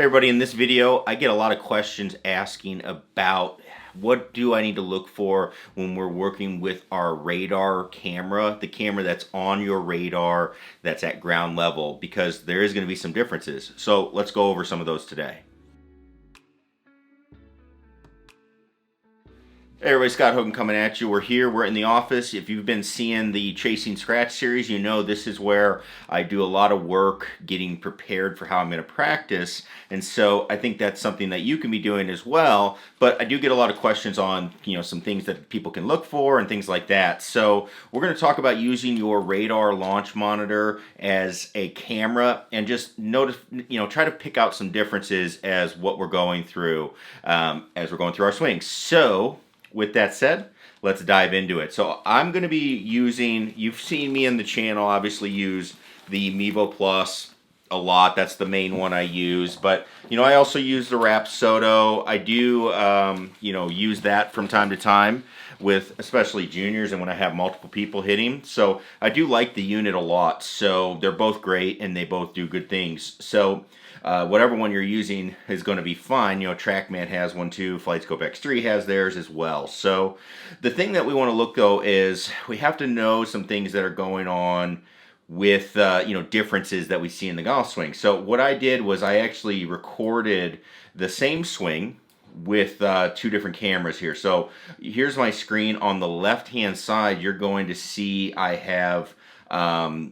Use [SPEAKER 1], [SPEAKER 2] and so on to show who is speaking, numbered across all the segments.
[SPEAKER 1] Hey everybody, in this video I get a lot of questions asking about what do I need to look for when we're working with our radar camera, the camera that's on your radar that's at ground level, because there is going to be some differences. So let's go over some of those today. Hey everybody, Scott Hogan coming at you. We're here, we're in the office. If you've been seeing the Chasing Scratch series, you know this is where I do a lot of work getting prepared for how I'm going to practice. And so I think that's something that you can be doing as well. But I do get a lot of questions on, some things that people can look for and things like that. So we're going to talk about using your radar launch monitor as a camera and just notice, try to pick out some differences as what we're going through as we're going through our swings. So with that said, let's dive into it. So I'm going to be using, you've seen me in the channel obviously use the Mevo Plus a lot. That's the main one I use. But, I also use the Rapsodo. I do, use that from time to time with especially juniors and when I have multiple people hitting. So I do like the unit a lot. So they're both great and they both do good things. So whatever one you're using is going to be fine. Trackman has one too. FlightScope X3 has theirs as well. So the thing that we want to look though is we have to know some things that are going on with differences that we see in the golf swing. So what I did was I actually recorded the same swing with two different cameras here. So here's my screen. On the left hand side you're going to see I have a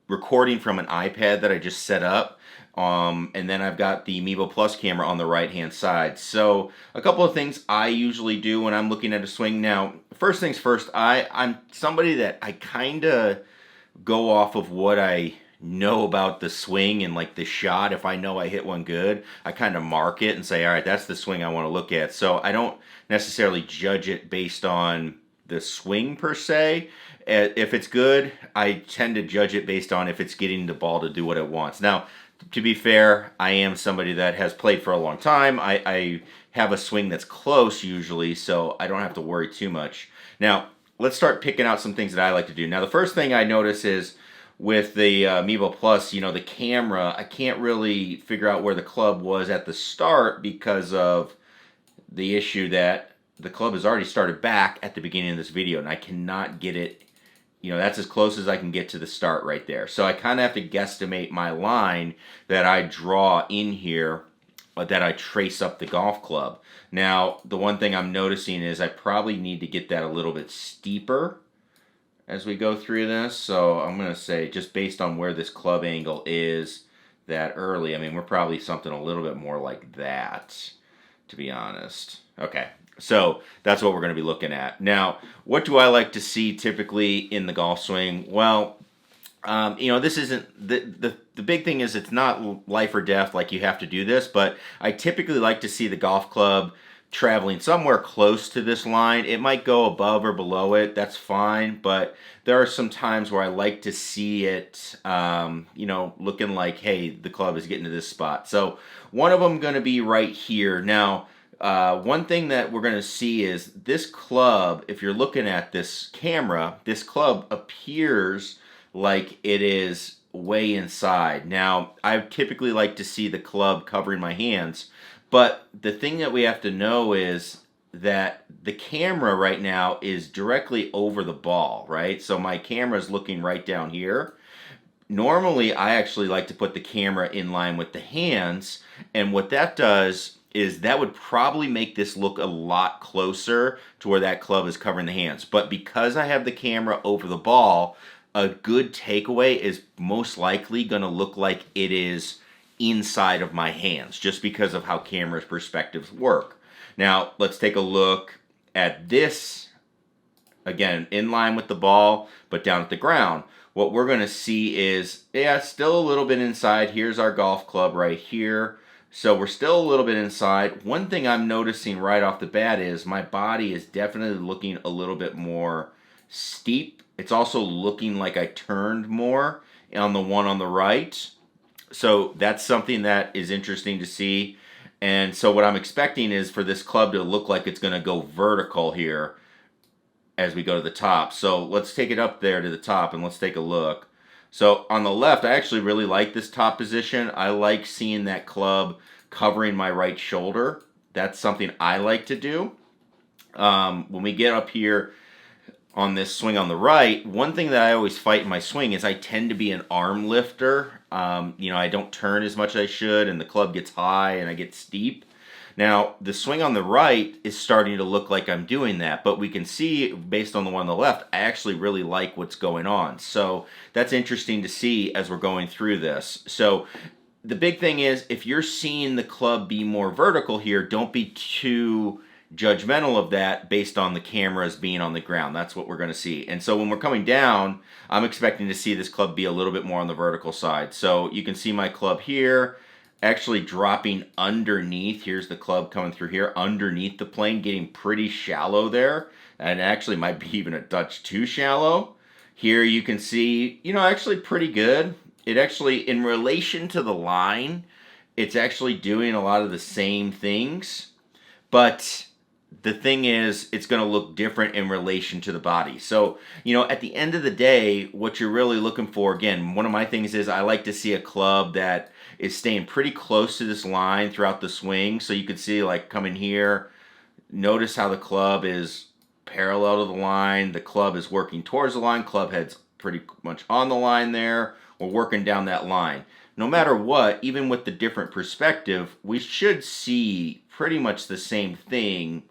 [SPEAKER 1] recording from an iPad that I just set up. And then I've got the Mevo Plus camera on the right hand side. So a couple of things I usually do when I'm looking at a swing. Now, first things first, I'm somebody that I kind of go off of what I know about the swing and like the shot. If I know I hit one good, I kind of mark it and say, all right, that's the swing I want to look at. So I don't necessarily judge it based on the swing per se. If it's good, I tend to judge it based on if it's getting the ball to do what it wants. Now, to be fair, I am somebody that has played for a long time. I have a swing that's close usually, so I don't have to worry too much. Now, let's start picking out some things that I like to do. Now, the first thing I notice is with the Mevo Plus, the camera, I can't really figure out where the club was at the start because of the issue that the club has already started back at the beginning of this video, and I cannot get it. That's as close as I can get to the start right there. So I kind of have to guesstimate my line that I draw in here, that I trace up the golf club. Now, the one thing I'm noticing is I probably need to get that a little bit steeper as we go through this. So I'm going to say, just based on where this club angle is that early, we're probably something a little bit more like that, to be honest. Okay. So that's what we're going to be looking at. Now, what do I like to see typically in the golf swing? Well, this isn't, the big thing is it's not life or death, like you have to do this, but I typically like to see the golf club traveling somewhere close to this line. It might go above or below it, that's fine, but there are some times where I like to see it, looking like, hey, the club is getting to this spot. So one of them going to be right here. Now, one thing that we're going to see is this club, if you're looking at this camera, this club appears like it is way inside. Now, I typically like to see the club covering my hands, but the thing that we have to know is that the camera right now is directly over the ball, right? So my camera is looking right down here. Normally, I actually like to put the camera in line with the hands, and what that does is that would probably make this look a lot closer to where that club is covering the hands. But because I have the camera over the ball, a good takeaway is most likely going to look like it is inside of my hands, just because of how camera perspectives work. Now, let's take a look at this. Again, in line with the ball, but down at the ground. What we're going to see is, still a little bit inside. Here's our golf club right here. So we're still a little bit inside. One thing I'm noticing right off the bat is my body is definitely looking a little bit more steep. It's also looking like I turned more on the one on the right. So that's something that is interesting to see. And so what I'm expecting is for this club to look like it's going to go vertical here as we go to the top. So let's take it up there to the top and let's take a look. So on the left, I actually really like this top position. I like seeing that club covering my right shoulder. That's something I like to do. When we get up here on this swing on the right, one thing that I always fight in my swing is I tend to be an arm lifter. I don't turn as much as I should, and the club gets high and I get steep. Now, the swing on the right is starting to look like I'm doing that, but we can see, based on the one on the left, I actually really like what's going on. So that's interesting to see as we're going through this. So the big thing is, if you're seeing the club be more vertical here, don't be too judgmental of that based on the cameras being on the ground. That's what we're going to see. And so when we're coming down, I'm expecting to see this club be a little bit more on the vertical side. So you can see my club here actually dropping underneath. Here's the club coming through here underneath the plane, getting pretty shallow there, and actually might be even a touch too shallow. Here you can see, actually pretty good. It actually, in relation to the line, it's actually doing a lot of the same things, but the thing is, it's going to look different in relation to the body. So, at the end of the day, what you're really looking for, again, one of my things is I like to see a club that is staying pretty close to this line throughout the swing. So you can see, like, coming here, notice how the club is parallel to the line. The club is working towards the line. Club head's pretty much on the line there. We're working down that line. No matter what, even with the different perspective, we should see pretty much the same thing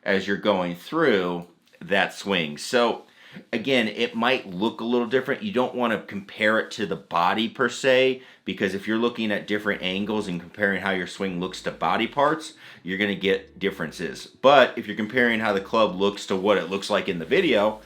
[SPEAKER 1] as you're going through that swing. So again, it might look a little different. You don't want to compare it to the body per se, because if you're looking at different angles and comparing how your swing looks to body parts, you're going to get differences. But if you're comparing how the club looks to what it looks like in the video,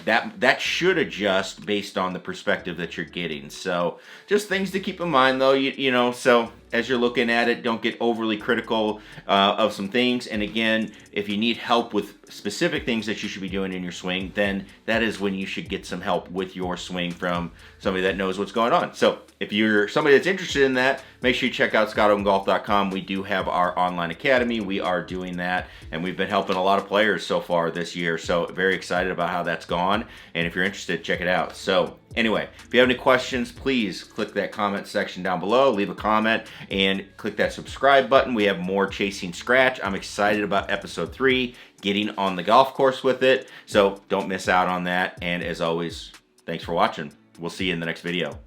[SPEAKER 1] that should adjust based on the perspective that you're getting. So just things to keep in mind, though. So as you're looking at it, don't get overly critical of some things. And again, if you need help with specific things that you should be doing in your swing, then that is when you should get some help with your swing from somebody that knows what's going on. So if you're somebody that's interested in that, make sure you check out ScottOwenGolf.com. We do have our online academy. We are doing that, and we've been helping a lot of players so far this year. So very excited about how that's gone. And if you're interested, check it out. So anyway, if you have any questions, please click that comment section down below, leave a comment, and click that subscribe button. We have more Chasing Scratch. I'm excited about episode 3, getting on the golf course with it. So don't miss out on that. And as always, thanks for watching. We'll see you in the next video.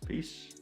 [SPEAKER 1] Peace.